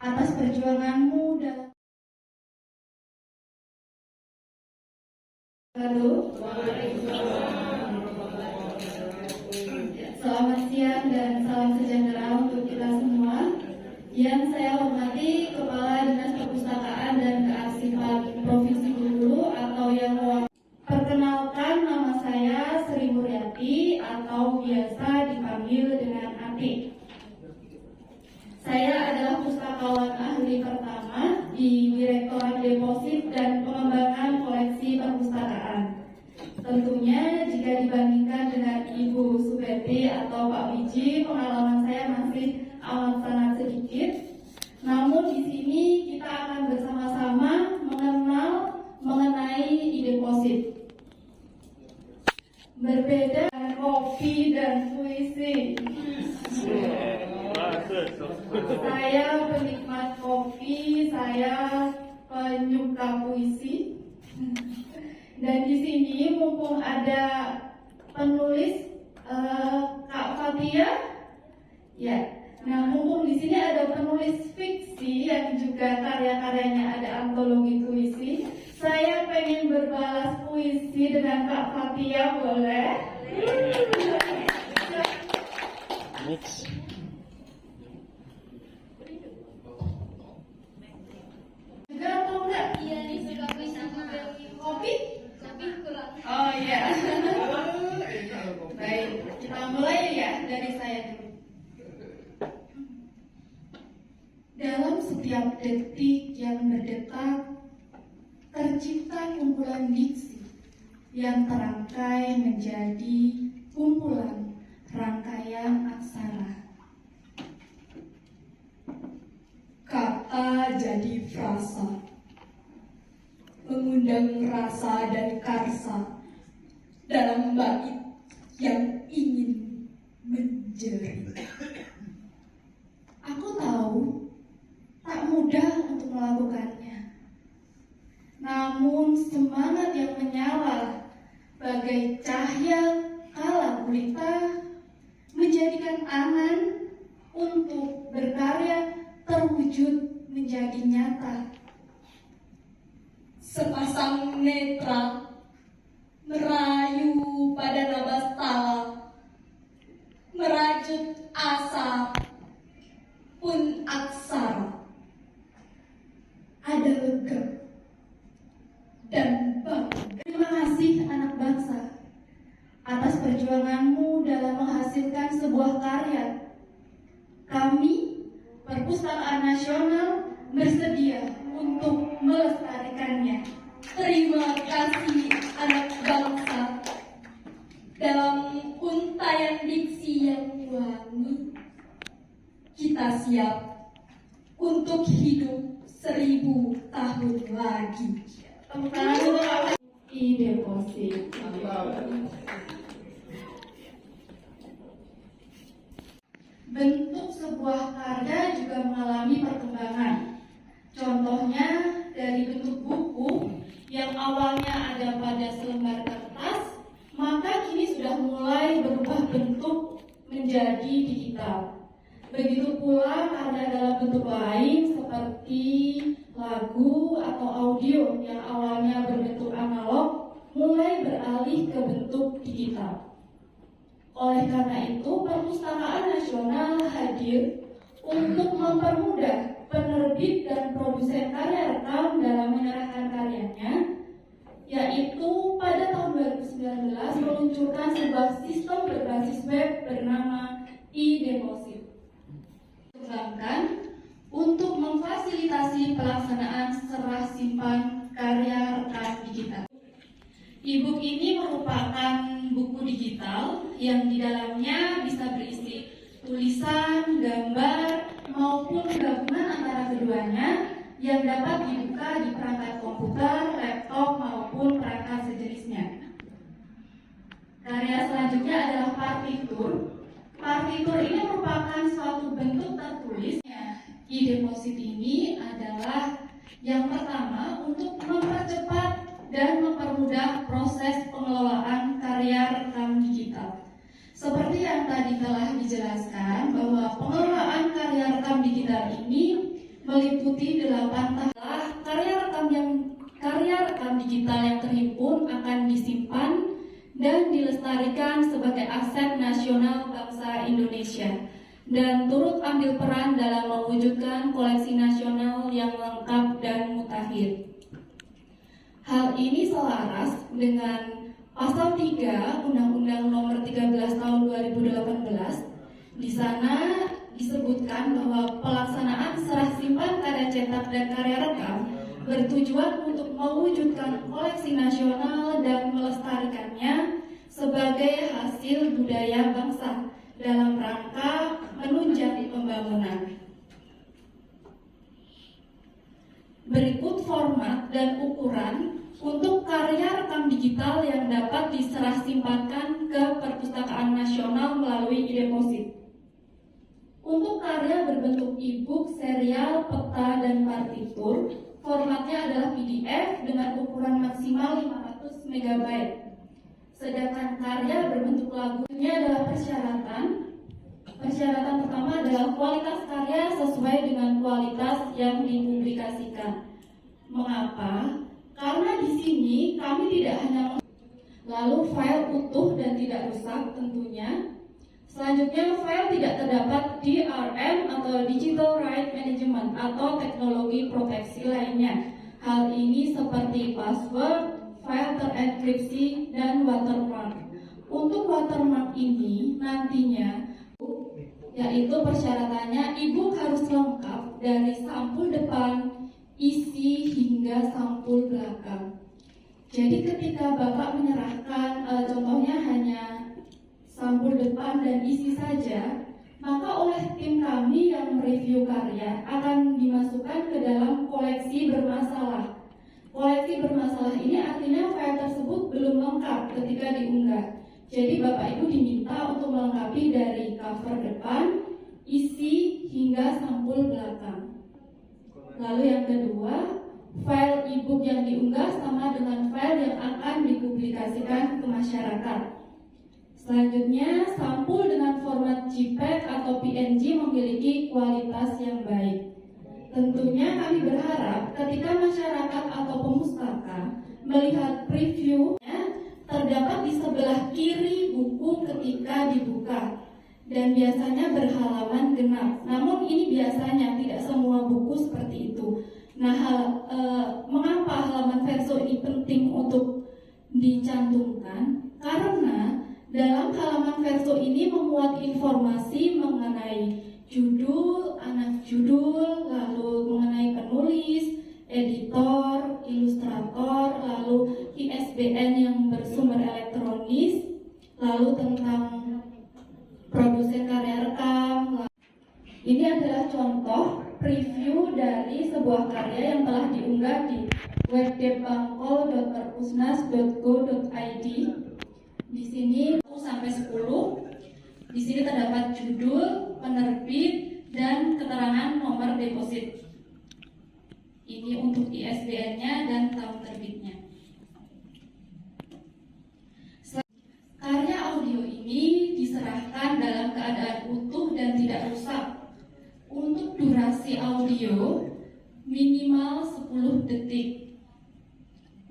atas perjuanganmu dalam. Halo. Selamat siang dan salam sejahtera untuk kita semua. Yang saya hormati Kepala Dinas Perpustakaan dan Kearsipan Provinsi Bengkulu atau yang perkenalkan, nama saya Sri Muryati atau biasa dipanggil dengan Ati. Saya adalah pustakawan ahli pertama di Direktorat Deposit dan Pengembangan Koleksi Perpustakaan. Tentunya jika dibandingkan dengan Ibu Subeti atau Pak Wiji, pengalaman saya masih amat sangat sedikit. Namun di sini kita akan bersama-sama mengenal mengenai e-deposit. Berbeda dengan kopi dan puisi. Saya penikmat kopi, saya penyuka puisi. Dan di sini mumpung ada penulis Kak Fatia, ya. Nah, mumpung di sini ada penulis fiksi yang juga karya-karyanya ada antologi puisi, saya pengen berbalas puisi dengan Kak Fatia, boleh? Next. Juga atau enggak? Iya, nih suka puisi sama Kopi? tapi kurang. Oh iya. Baik, kita mulai ya dari saya dulu. Dalam setiap detik yang berdetak, tercipta kumpulan diksi yang terangkai menjadi kumpulan rangkaian aksara. Kata jadi frasa, mengundang rasa dan karsa dalam bait yang ingin menjerit. Aku tahu tak mudah untuk melakukannya, namun semangat yang menyala bagai cahaya kala gulita menjadikan angan untuk berkarya terwujud menjadi nyata. Sepasang netra merayu pada nabas tala, merajut asa pun aksara. Ada lega dan bangga. Terima kasih anak bangsa atas perjuanganmu dalam menghasilkan sebuah karya. Kami Perpustakaan Nasional bersedia untuk melestarikannya. Terima kasih anak bangsa. Dalam untayan diksi yang wangi, kita siap untuk hidup 1000 tahun lagi. Tepuk tangan untuk e-deposit. Bentuk sebuah karya juga mengalami perkembangan. Contohnya dari bentuk buku yang awalnya ada pada selembar kertas, maka kini sudah mulai berubah bentuk menjadi digital. Begitu pula karya dalam bentuk lain seperti lagu atau audio yang awalnya berbentuk analog mulai beralih ke bentuk digital. Oleh karena itu, Perpustakaan Nasional hadir untuk mempermudah penerbit dan produsen karya rekam dalam menyerahkan karyanya, yaitu pada tahun 2019 meluncurkan sebuah sistem berbasis web bernama e-deposit. Dikembangkan untuk memfasilitasi pelaksanaan serah simpan karya rekam digital. E-book ini merupakan buku digital yang di dalamnya bisa berisi tulisan, gambar, maupun gabungan antara keduanya yang dapat dibuka di perangkat komputer, laptop, maupun perangkat sejenisnya. Karya selanjutnya adalah partitur. Partitur ini merupakan suatu bentuk tertulisnya. E-deposit ini adalah yang pertama untuk mempercepat dan mempermudah proses pengelolaan karya rekam digital. Seperti yang tadi telah dijelaskan bahwa pengelolaan karya rekam digital ini meliputi 8 tahap. Karya rekam digital yang terhimpun akan disimpan dan dilestarikan sebagai aset nasional bangsa Indonesia dan turut ambil peran dalam mewujudkan koleksi nasional yang lengkap dan mutakhir. Hal ini selaras dengan Pasal 3 Undang-Undang Nomor 13 Tahun 2018. Di sana disebutkan bahwa pelaksanaan serah simpan karya cetak dan karya rekam bertujuan untuk mewujudkan koleksi nasional dan melestarikannya sebagai hasil budaya bangsa dalam rangka menunjang pembangunan. Berikut format dan ukuran untuk karya rekam digital yang dapat diserah simpankan ke Perpustakaan Nasional melalui e-deposit. Untuk karya berbentuk e-book, serial, peta, dan partitur, formatnya adalah PDF dengan ukuran maksimal 500 MB. Sedangkan karya berbentuk lagu ini adalah persyaratan. Persyaratan pertama adalah kualitas karya sesuai dengan kualitas yang dipublikasikan. Mengapa? Karena di sini kami tidak hanya lalu file utuh dan tidak rusak tentunya. Selanjutnya, file tidak terdapat DRM atau Digital Right Management atau teknologi proteksi lainnya. Hal ini seperti password, file terenkripsi, dan watermark. Untuk watermark ini nantinya, yaitu persyaratannya e-book harus lengkap dari sampul depan, isi, hingga sampul belakang. Jadi ketika Bapak menyerahkan contohnya hanya sampul depan dan isi saja, maka oleh tim kami yang mereview karya akan dimasukkan ke dalam koleksi bermasalah. Koleksi bermasalah ini artinya file tersebut belum lengkap ketika diunggah. Jadi Bapak Ibu diminta untuk melengkapi dari cover depan, isi, hingga sampul belakang. Lalu yang kedua, file e-book yang diunggah sama dengan file yang akan dipublikasikan ke masyarakat. Selanjutnya, sampul dengan format JPEG atau PNG memiliki kualitas yang baik. Tentunya kami berharap ketika masyarakat atau pemustaka melihat previewnya terdapat di sebelah kiri buku ketika dibuka dan biasanya berhalaman genap. Namun ini biasanya tidak semua buku seperti itu. Nah, mengapa halaman verso ini penting untuk dicantumkan? Karena dalam halaman verso ini memuat informasi mengenai judul, anak judul, lalu mengenai penulis, editor, ilustrator, lalu ISBN yang bersumber elektronis, lalu tentang produsen karya rekam. Ini adalah contoh preview dari sebuah karya yang telah diunggah di webdepbangko.perpusnas.go.id. Di sini 1 sampai 10. Di sini terdapat judul, penerbit, dan keterangan nomor deposit. Ini untuk ISBN-nya dan tahun terbitnya. Karya audio ini diserahkan dalam keadaan utuh dan tidak rusak. Untuk durasi audio minimal 10 detik.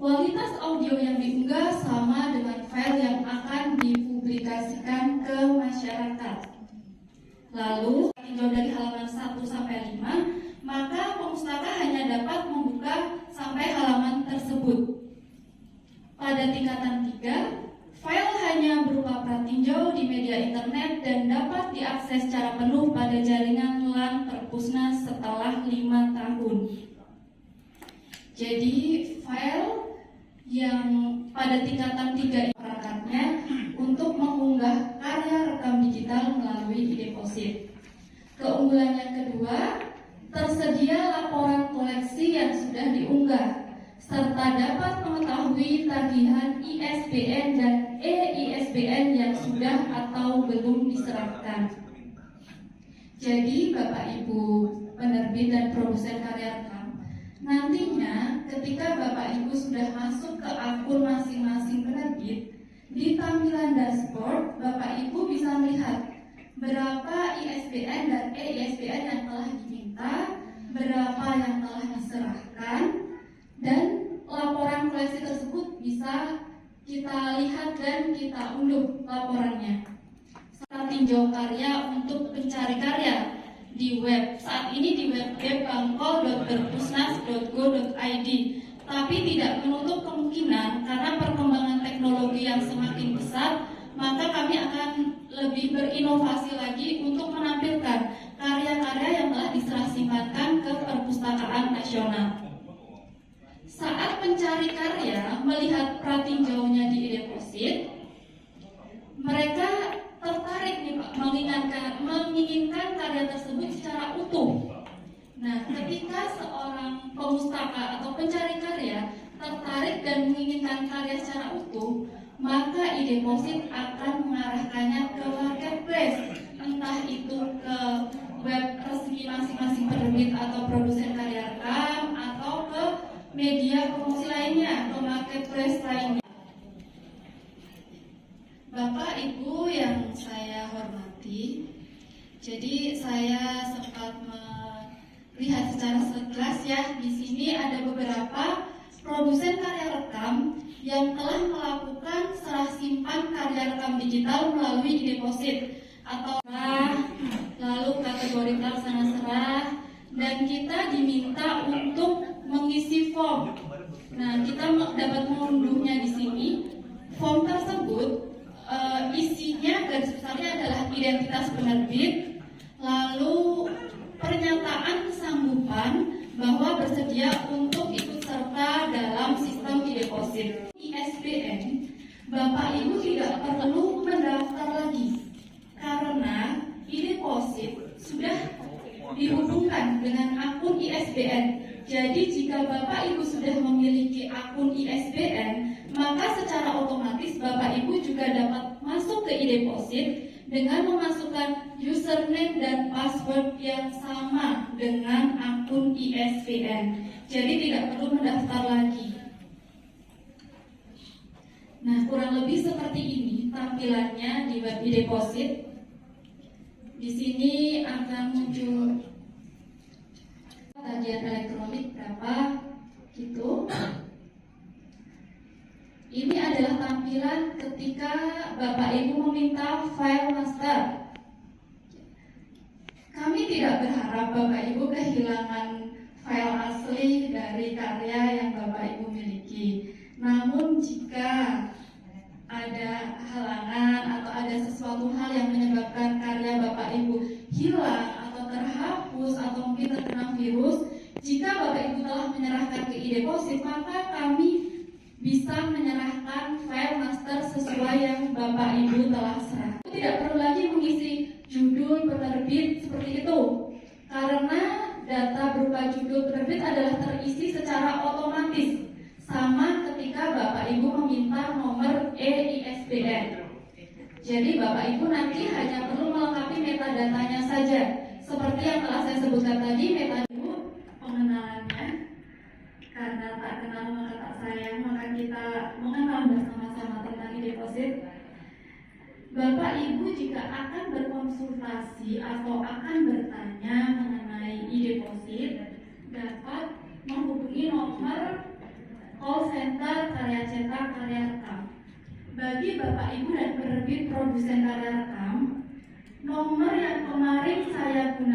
Kualitas audio yang diunggah sama dengan file yang akan dipublikasikan ke masyarakat. Lalu, tinjau dari halaman 1 sampai 5, maka pemustaka hanya dapat membuka sampai halaman tersebut. Pada tingkatan 3, file hanya berupa pratinjau di media internet dan dapat diakses secara penuh pada jaringan LAN Perpusnas setelah 5 tahun. Jadi, file yang pada tingkatan 3 perangkatnya untuk mengunggah karya rekam digital melalui e-deposit. Keunggulan yang kedua, tersedia laporan koleksi yang sudah diunggah, serta dapat mengetahui tagihan ISBN dan e-ISBN yang sudah atau belum diserahkan. Jadi, Bapak Ibu penerbit dan produsen karya rekam, nantinya ketika Bapak Ibu sudah masuk ke akun masing-masing penerbit, di tampilan dashboard Bapak Ibu bisa melihat berapa ISBN dan e-ISBN yang telah diminta, berapa diserahkan dan laporan koleksi tersebut bisa kita lihat dan kita unduh laporannya. Serta tinjau karya untuk pencari karya di web. Saat ini di web bangkol.perpusnas.go.id, tapi tidak menutup kemungkinan karena perkembangan teknologi yang semakin besar, maka kami akan lebih berinovasi lagi untuk menampilkan karya-karya yang telah diserah simpanan ke Perpustakaan Nasional. Saat pencari karya melihat pratinjaunya di e-deposit, mereka tertarik nih Pak, menginginkan karya tersebut secara utuh. Nah, ketika seorang pemustaka atau pencari karya tertarik dan menginginkan karya secara utuh, maka e-deposit akan mengarahkannya ke marketplace, entah itu ke web resmi masing-masing penerbit atau produsen karya rekam, atau ke media promosi lainnya, ke marketplace lainnya. Bapak Ibu yang saya hormati, jadi saya sempat melihat secara sekilas ya, di sini ada beberapa produsen karya rekam yang telah melakukan serah simpan karya rekam digital melalui e-deposit atau lalu kategori pelaksana serah, dan kita diminta untuk mengisi form. Nah, kita dapat mengunduhnya di sini. Form tersebut isinya garis besarnya adalah identitas penerbit, lalu pernyataan kesanggupan bahwa bersedia untuk ikut serta dalam sistem e-deposit. ISBN, Bapak Ibu tidak perlu mendaftar lagi karena e-deposit sudah dihubungkan dengan akun ISBN. Jadi jika Bapak Ibu sudah memiliki akun ISBN, maka secara otomatis Bapak Ibu juga dapat masuk ke e-deposit dengan memasukkan username dan password yang sama dengan akun ISBN. Jadi tidak perlu mendaftar lagi. Nah, kurang lebih seperti ini tampilannya di web e-deposit. Di sini akan muncul tagihan elektronik berapa gitu. Ini adalah tampilan ketika Bapak Ibu meminta file master. Kami tidak berharap Bapak Ibu kehilangan file asli dari karya yang Bapak Ibu miliki. Namun jika ada halangan atau ada sesuatu hal yang menyebabkan karya Bapak Ibu hilang atau terhapus atau mungkin terkena virus, jika Bapak Ibu telah menyerahkan ke e-deposit, maka kami bisa menyerahkan file master sesuai yang Bapak Ibu telah serah. Tidak perlu lagi mengisi judul penerbit seperti itu, karena data berupa judul penerbit adalah terisi secara otomatis, sama ketika Bapak Ibu meminta nomor e-ISBN. Jadi Bapak Ibu nanti hanya perlu melengkapi metadatanya saja. Seperti yang telah saya sebutkan tadi, metadata pengenalannya. Karena tak kenal maka tak sayang, maka kita mengenal bersama-sama tentang e-deposit. Bapak Ibu jika akan berkonsultasi atau akan bertanya mengenai e-deposit, dapat menghubungi nomor call center karya cetak karya rekam. Bagi Bapak Ibu dan penerbit produsen karya rekam, nomor yang kemarin saya gunakan